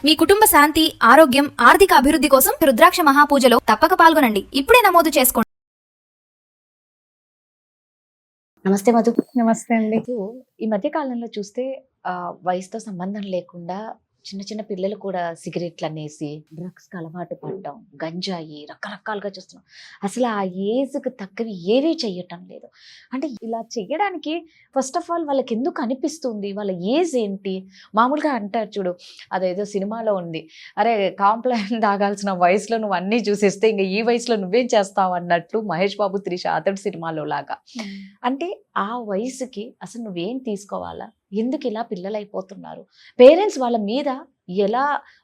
మీ కుటుంబ శాంతి, ఆరోగ్యం, ఆర్థిక అభివృద్ధి కోసం రుద్రాక్ష మహాపూజలో తప్పక పాల్గొనండి. ఇప్పుడే నమోదు చేసుకోండి. నమస్తే మధు. నమస్తే అండి. ఈ మధ్య కాలంలో చూస్తే వయసుతో సంబంధం లేకుండా చిన్న చిన్న పిల్లలు కూడా సిగరెట్లు అనేసి డ్రగ్స్కి అలవాటు పడడం, గంజాయి రకరకాలుగా చూస్తున్నాం. అసలు ఆ ఏజ్కి తగ్గవి ఏవీ చెయ్యటం లేదు. అంటే ఇలా చెయ్యడానికి ఫస్ట్ ఆఫ్ ఆల్ వాళ్ళకి ఎందుకు అనిపిస్తుంది? వాళ్ళ ఏజ్ ఏంటి? మామూలుగా అంటారు చూడు, అదేదో సినిమాలో ఉంది, అరే కాంప్లైంట్ తాగాల్సిన వయసులో నువ్వు అన్నీ చూసేస్తే ఇంకా ఈ వయసులో నువ్వేం చేస్తావు అన్నట్లు మహేష్ బాబు, త్రిష అతడి సినిమాలో లాగా. అంటే ఆ వయసుకి అసలు నువ్వేం తీసుకోవాలా? ఎందుకు ఇలా పిల్లలు అయిపోతున్నారు? పేరెంట్స్ వాళ్ళ మీద ఎలా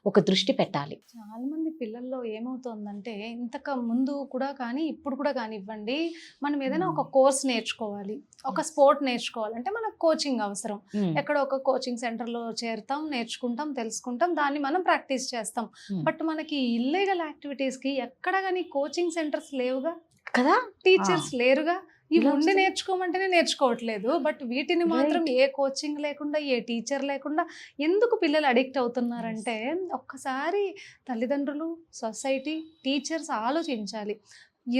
ఒక దృష్టి పెట్టాలి? చాలా మంది పిల్లల్లో ఏమవుతుందంటే ఇంతకు ముందు కూడా కానీ ఇప్పుడు కూడా కానివ్వండి, మనం ఏదైనా ఒక కోర్స్ నేర్చుకోవాలి, ఒక స్పోర్ట్ నేర్చుకోవాలంటే మనకు కోచింగ్ అవసరం. ఎక్కడ ఒక కోచింగ్ సెంటర్లో చేరుతాం, నేర్చుకుంటాం, తెలుసుకుంటాం, దాన్ని మనం ప్రాక్టీస్ చేస్తాం. బట్ మనకి ఇల్లీగల్ యాక్టివిటీస్కి ఎక్కడ కానీ కోచింగ్ సెంటర్స్ లేవుగా కదా, టీచర్స్ లేరుగా. ఇవి ఉండి నేర్చుకోమంటేనే నేర్చుకోవట్లేదు. బట్ వీటిని మాత్రం ఏ కోచింగ్ లేకుండా, ఏ టీచర్ లేకుండా ఎందుకు పిల్లలు అడిక్ట్ అవుతున్నారంటే, ఒక్కసారి తల్లిదండ్రులు, సొసైటీ, టీచర్స్ ఆలోచించాలి.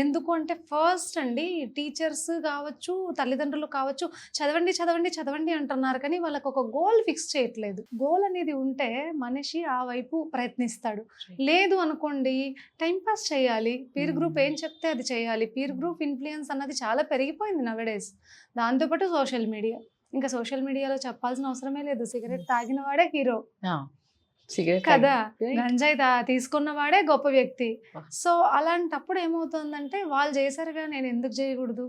ఎందుకు అంటే ఫస్ట్ అండి, టీచర్స్ కావచ్చు, తల్లిదండ్రులు కావచ్చు, చదవండి చదవండి చదవండి అంటున్నారు, కానీ వాళ్ళకు ఒక గోల్ ఫిక్స్ చేయట్లేదు. గోల్ అనేది ఉంటే మనిషి ఆ వైపు ప్రయత్నిస్తాడు. లేదు అనుకోండి, టైంపాస్ చేయాలి, పీర్ గ్రూప్ ఏం చెప్తే అది చేయాలి. పీర్ గ్రూప్ ఇన్ఫ్లుయెన్స్ అన్నది చాలా పెరిగిపోయింది నవడేస్. దాంతోపాటు సోషల్ మీడియా, ఇంకా సోషల్ మీడియాలో చెప్పాల్సిన అవసరమే లేదు. సిగరెట్ తాగిన వాడే హీరో కదా, గంజాయి తీసుకున్న వాడే గొప్ప వ్యక్తి. సో అలాంటప్పుడు ఏమవుతుందంటే, వాళ్ళు చేశారుగా నేను ఎందుకు చేయకూడదు,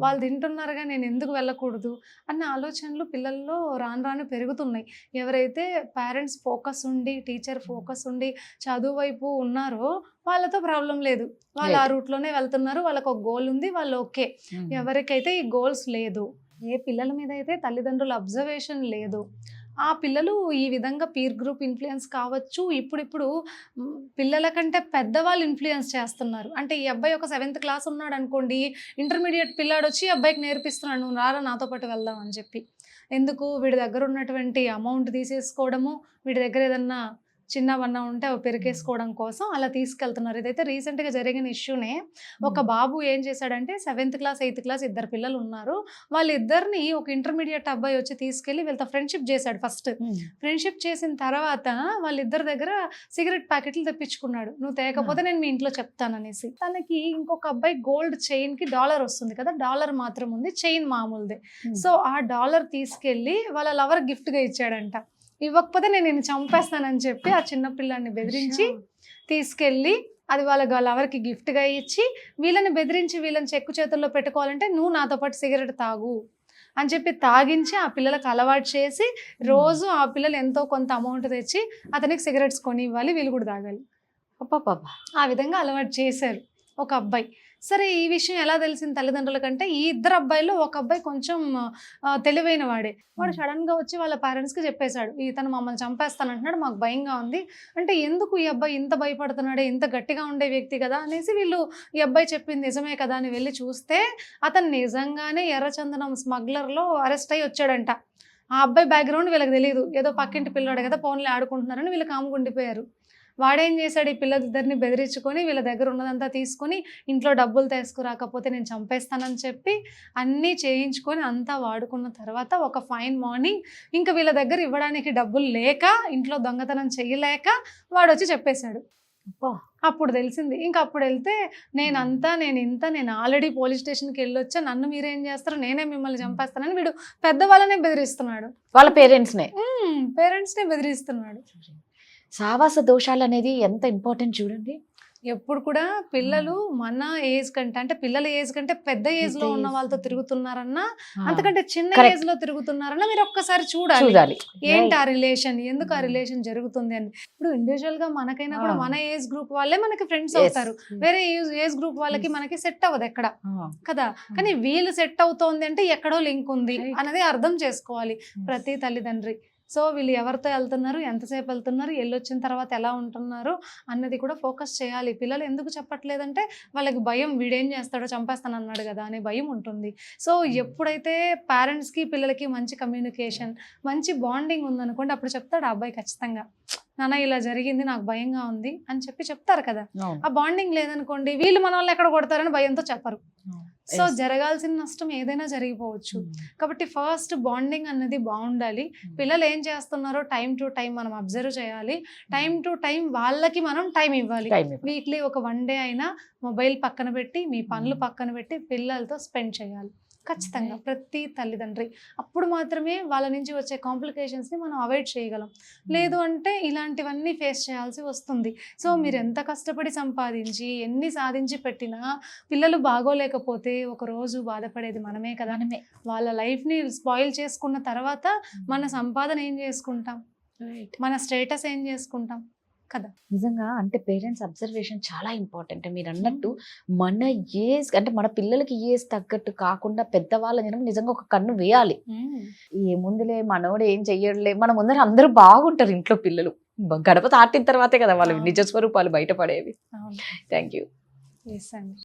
వాళ్ళు తింటున్నారుగా నేను ఎందుకు వెళ్ళకూడదు అన్న ఆలోచనలు పిల్లల్లో రాను రాను పెరుగుతున్నాయి. ఎవరైతే పేరెంట్స్ ఫోకస్ ఉండి, టీచర్ ఫోకస్ ఉండి చదువు వైపు ఉన్నారో వాళ్ళతో ప్రాబ్లం లేదు, వాళ్ళు ఆ రూట్లోనే వెళ్తున్నారు, వాళ్ళకు ఒక గోల్ ఉంది, వాళ్ళు ఓకే. ఎవరికైతే ఈ గోల్స్ లేదు, ఏ పిల్లల మీద అయితే తల్లిదండ్రుల అబ్జర్వేషన్ లేదు, ఆ పిల్లలు ఈ విధంగా పీర్ గ్రూప్ ఇన్ఫ్లుయెన్స్ కావచ్చు. ఇప్పుడు పిల్లల కంటే పెద్దవాళ్ళు ఇన్ఫ్లుయెన్స్ చేస్తున్నారు. అంటే ఈ అబ్బాయి ఒక 7th క్లాస్ ఉన్నాడు అనుకోండి, ఇంటర్మీడియట్ పిల్లాడు వచ్చి అబ్బాయికి నేర్పిస్తున్నాడు, నువ్వు రారా నాతో పాటు వెళ్దాం అని చెప్పి. ఎందుకు? వీడి దగ్గర ఉన్నటువంటి అమౌంట్ తీసేసుకోవడము, వీడి దగ్గర ఏదన్నా చిన్నవన్నా ఉంటే అవి పెరికేసుకోవడం కోసం అలా తీసుకెళ్తున్నారు. ఇదైతే రీసెంట్గా జరిగిన ఇష్యూనే. ఒక బాబు ఏం చేశాడంటే, 7th క్లాస్ 8th క్లాస్ 2 పిల్లలు ఉన్నారు, వాళ్ళిద్దరిని ఒక ఇంటర్మీడియట్ అబ్బాయి వచ్చి తీసుకెళ్ళి వీళ్ళతో ఫ్రెండ్షిప్ చేశాడు. ఫస్ట్ ఫ్రెండ్షిప్ చేసిన తర్వాత వాళ్ళిద్దరి దగ్గర సిగరెట్ ప్యాకెట్లు తెప్పించుకున్నాడు. నువ్వు తేకపోతే నేను మీ ఇంట్లో చెప్తాననేసి. తనకి ఇంకొక అబ్బాయి గోల్డ్ చైన్కి $1 వస్తుంది కదా, $1 మాత్రం ఉంది, చైన్ మామూలుదే. సో ఆ $1 తీసుకెళ్ళి వాళ్ళ లవర్ గిఫ్ట్గా ఇచ్చాడంట. ఇవ్వకపోతే నేను నిన్ను చంపేస్తానని చెప్పి ఆ చిన్నపిల్లాన్ని బెదిరించి తీసుకెళ్ళి అది వాళ్ళ లవర్కి గిఫ్ట్గా ఇచ్చి, వీళ్ళని బెదిరించి వీళ్ళని చెక్కు చేతుల్లో పెట్టుకోవాలంటే నువ్వు నాతో పాటు సిగరెట్ తాగు అని చెప్పి తాగించి ఆ పిల్లలకు అలవాటు చేసి, రోజు ఆ పిల్లలు ఎంతో కొంత అమౌంట్ తెచ్చి అతనికి సిగరెట్స్ కొని ఇవ్వాలి, వీళ్ళు కూడా తాగాలి. ఆ విధంగా అలవాటు చేశారు ఒక అబ్బాయి. సరే, ఈ విషయం ఎలా తెలిసింది తల్లిదండ్రుల కంటే, ఈ 2 అబ్బాయిల్లో ఒక అబ్బాయి కొంచెం తెలివైన వాడే. వాడు సడన్గా వచ్చి వాళ్ళ పేరెంట్స్కి చెప్పేశాడు, ఇతను మమ్మల్ని చంపేస్తానంటున్నాడు, మాకు భయంగా ఉంది. అంటే ఎందుకు ఈ అబ్బాయి ఇంత భయపడుతున్నాడే, ఇంత గట్టిగా ఉండే వ్యక్తి కదా అనేసి వీళ్ళు ఈ అబ్బాయి చెప్పింది నిజమే కదా అని వెళ్ళి చూస్తే, అతను నిజంగానే ఎర్రచందనం స్మగ్లర్లో అరెస్ట్ అయ్యి వచ్చాడంట. ఆ అబ్బాయి బ్యాక్గ్రౌండ్ వీళ్ళకి తెలియదు, ఏదో పక్కింటి పిల్లాడు కదా ఫోన్లో ఆడుకుంటున్నారని వీళ్ళు కాముకుండిపోయారు. వాడేం చేశాడు, ఈ పిల్లలిద్దరిని బెదిరించుకొని వీళ్ళ దగ్గర ఉన్నదంతా తీసుకొని ఇంట్లో డబ్బులు తీసుకురాకపోతే నేను చంపేస్తానని చెప్పి అన్నీ చేయించుకొని అంతా వాడుకున్న తర్వాత ఒక ఫైన్ మార్నింగ్ ఇంకా వీళ్ళ దగ్గర ఇవ్వడానికి డబ్బులు లేక, ఇంట్లో దొంగతనం చేయలేక వాడు వచ్చి చెప్పేశాడు. అప్పుడు తెలిసింది. ఇంకా అప్పుడు వెళ్తే నేను ఆల్రెడీ పోలీస్ స్టేషన్కి వెళ్ళొచ్చా, నన్ను మీరేం చేస్తారు, నేనే మిమ్మల్ని చంపేస్తానని వీడు పెద్దవాళ్ళనే బెదిరిస్తున్నాడు, వాళ్ళ పేరెంట్స్నే బెదిరిస్తున్నాడు. సావాస దోషాలు అనేది ఎంత ఇంపార్టెంట్ చూడండి. ఎప్పుడు కూడా పిల్లలు మన ఏజ్ కంటే, అంటే పిల్లల ఏజ్ కంటే పెద్ద ఏజ్ లో ఉన్న వాళ్ళతో తిరుగుతున్నారన్నా, అంతకంటే చిన్న ఏజ్ లో తిరుగుతున్నారన్నా మీరు ఒక్కసారి చూడాలి ఏంటి ఆ రిలేషన్, ఎందుకు ఆ రిలేషన్ జరుగుతుంది అని. ఇప్పుడు ఇండివిజువల్ గా మనకైనా కూడా మన ఏజ్ గ్రూప్ వాళ్ళే మనకి ఫ్రెండ్స్ అవుతారు, వేరే ఏజ్ గ్రూప్ వాళ్ళకి మనకి సెట్ అవ్వదు ఎక్కడ కదా. కానీ వీళ్ళు సెట్ అవుతోంది అంటే ఎక్కడో లింక్ ఉంది అనేది అర్థం చేసుకోవాలి ప్రతి తల్లిదండ్రి. సో వీళ్ళు ఎవరితో వెళ్తున్నారు, ఎంతసేపు వెళ్తున్నారు, వెళ్ళొచ్చిన తర్వాత ఎలా ఉంటున్నారు అన్నది కూడా ఫోకస్ చేయాలి. పిల్లలు ఎందుకు చెప్పట్లేదంటే వాళ్ళకి భయం, వీడేం చేస్తాడో చంపేస్తాను అన్నాడు కదా అనే భయం ఉంటుంది. సో ఎప్పుడైతే పేరెంట్స్కి పిల్లలకి మంచి కమ్యూనికేషన్, మంచి బాండింగ్ ఉందనుకోండి, అప్పుడు చెప్తాడు ఆ అబ్బాయి ఖచ్చితంగా, నాన్న ఇలా జరిగింది, నాకు భయంగా ఉంది అని చెప్పి చెప్తారు కదా. ఆ బాండింగ్ లేదనుకోండి, వీళ్ళు మన వాళ్ళు ఎక్కడ కొడతారని భయంతో చెప్పరు. సో జరగాల్సిన నష్టం ఏదైనా జరిగిపోవచ్చు. కాబట్టి ఫస్ట్ బాండింగ్ అన్నది బాగుండాలి. పిల్లలు ఏం చేస్తున్నారో టైం టు టైం మనం అబ్జర్వ్ చేయాలి. టైం టు టైం వాళ్ళకి మనం టైం ఇవ్వాలి. వీక్లీ ఒక 1 డే అయినా మొబైల్ పక్కన పెట్టి, మీ పనులు పక్కన పెట్టి పిల్లలతో స్పెండ్ చేయాలి ఖచ్చితంగా ప్రతి తల్లిదండ్రి. అప్పుడు మాత్రమే వాళ్ళ నుంచి వచ్చే కాంప్లికేషన్స్ని మనం అవాయిడ్ చేయగలం. లేదు అంటే ఇలాంటివన్నీ ఫేస్ చేయాల్సి వస్తుంది. సో మీరు ఎంత కష్టపడి సంపాదించి ఎన్ని సాధించి పెట్టినా పిల్లలు బాగోలేకపోతే ఒక రోజు బాధపడేది మనమే కదా. వాళ్ళ లైఫ్ని స్పాయిల్ చేసుకున్న తర్వాత మన సంపాదన ఏం చేసుకుంటాం, మన స్టేటస్ ఏం చేసుకుంటాం కదా. నిజంగా అంటే పేరెంట్స్ అబ్జర్వేషన్ చాలా ఇంపార్టెంట్. మీరు అన్నట్టు మన ఏజ్ అంటే మన పిల్లలకి ఏజ్ తగ్గట్టు కాకుండా పెద్దవాళ్ళ జనం నిజంగా ఒక కన్ను వేయాలి. ఏముందిలే మనోడు ఏం చెయ్యడులే, మన ముందర అందరూ బాగుంటారు ఇంట్లో పిల్లలు. గడప దాటిన తర్వాతే కదా వాళ్ళ నిజ స్వరూపాలు బయటపడేవి. Thank you. ఎస్ అండి.